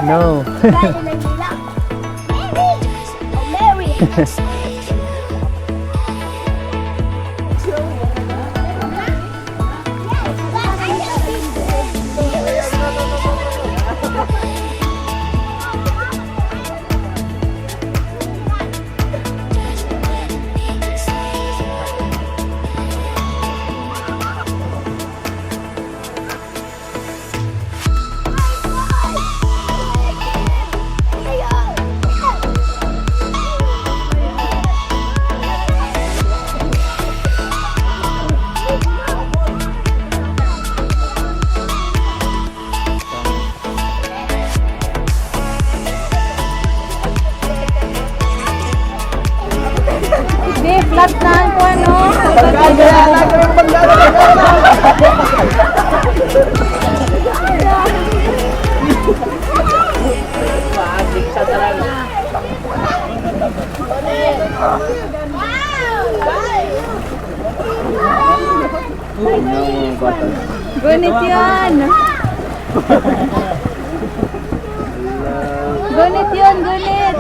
No. Mary! Flat na ako ano. Gunit yun. Gunit yun, gunit.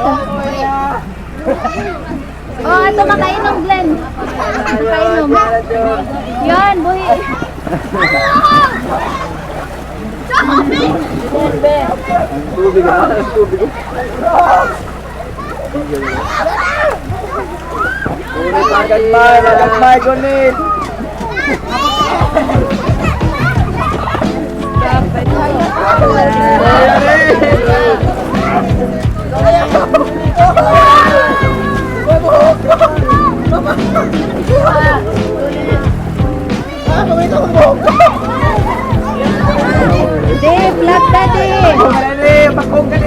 Oh, ito makainom, Glenn. Makainom. Yan, buhi. Tubig ah, tubig. Gunit, agad gunit. Dave, flat daddy. Bakong ka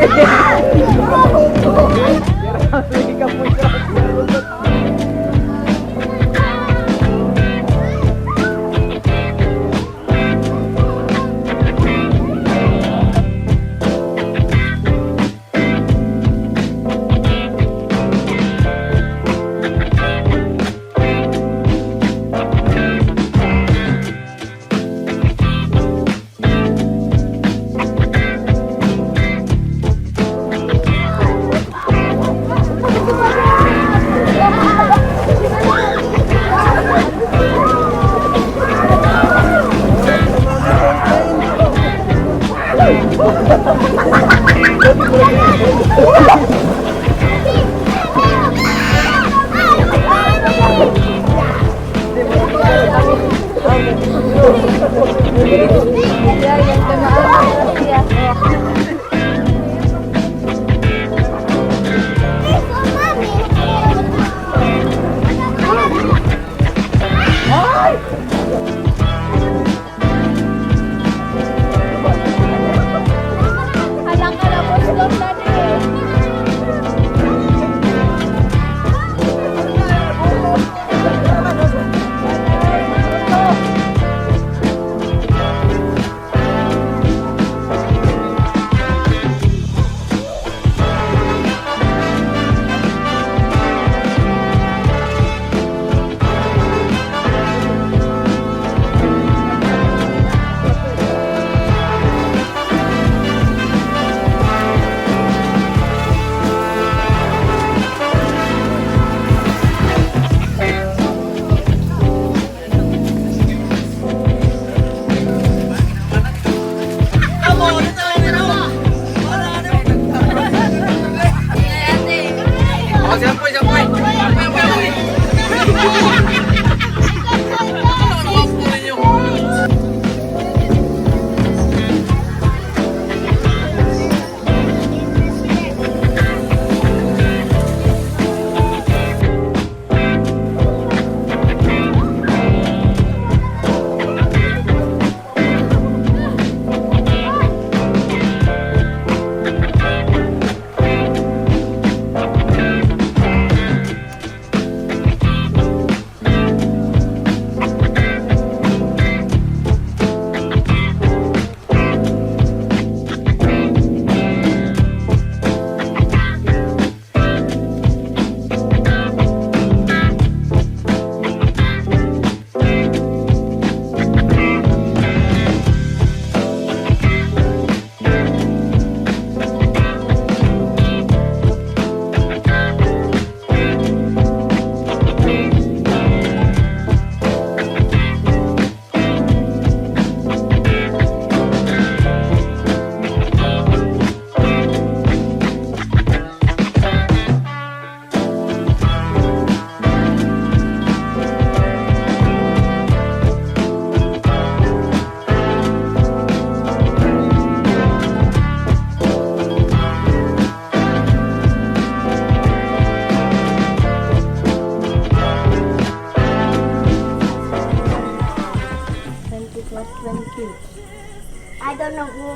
don't know who.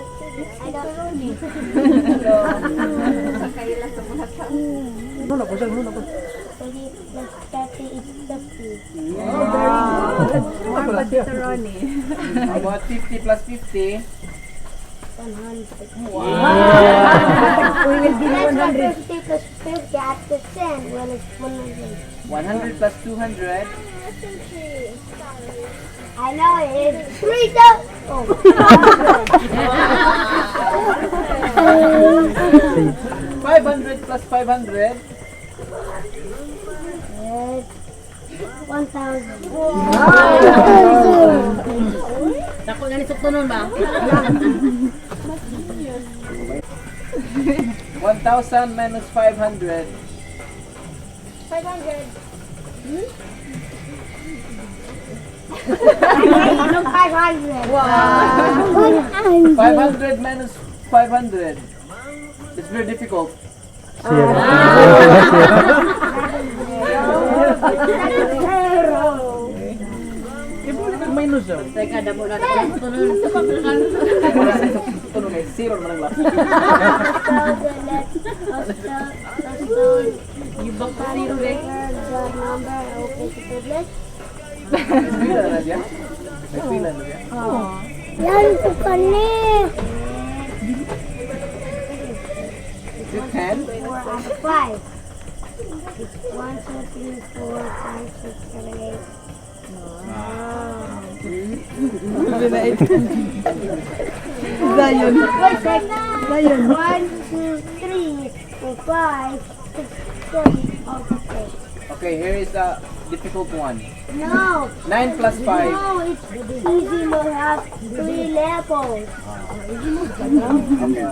I don't know. Luna po siya, luna po. 30 plus 30 is 50. More pa dito, Ronnie. About 50 plus 50. 100. We will give you That's 100. 50 plus 50 at the 10. Well, it's 100. 100 plus 200. I know it's 3,000. Oh. 500 plus 500. It's 1,000. Dako na ni sukto nun ba? 1,000 minus 500. 500. Anong 500? Wow. 500 minus 500. It's very difficult. Minus daw. Teka, damo na ako sukto nun. Ito nung may zero naman lang. Yung bang zero eh. Pila na siya? May pila na siya? Yan po kani. Is it 10? 4 out of 5. 1, 2, 3, 4, 5, 6, 7, 8. Zayon. Wait, sec. Zayon. 1, 2, 3, 4, 5, 6, 7, okay. Okay, here is a difficult one. No. 9 plus 5. No, it's easy to have 3 levels. Okay, okay.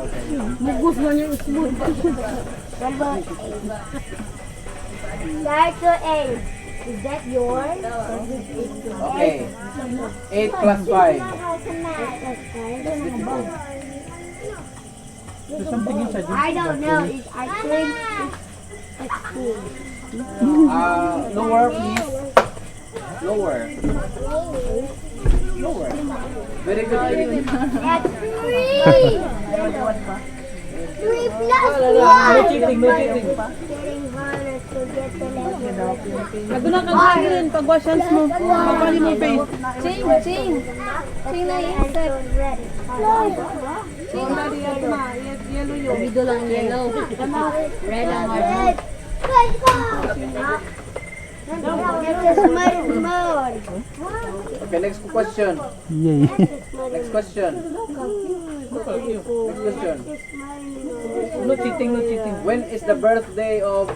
Mugos man yung smooth. What about 8? Start to 8. Is that yours? Okay. 8 plus 5. That's difficult. I don't know. I think it's 16. Lower, please. Lower. Lower. Very good, very good. That's 3. 3 plus 1. cheating, no cheating. Getting harder to get the level. Naguna ka nga rin pag wash hands mo. Papali mo face. Ching, ching. Ching na yung set. Ready. Ching na yellow yung. Video lang yellow. Red ang hard. Red. Let's go. It's a smart mode. Okay, next question. Next question. Next question. No cheating, no cheating. When is the birthday of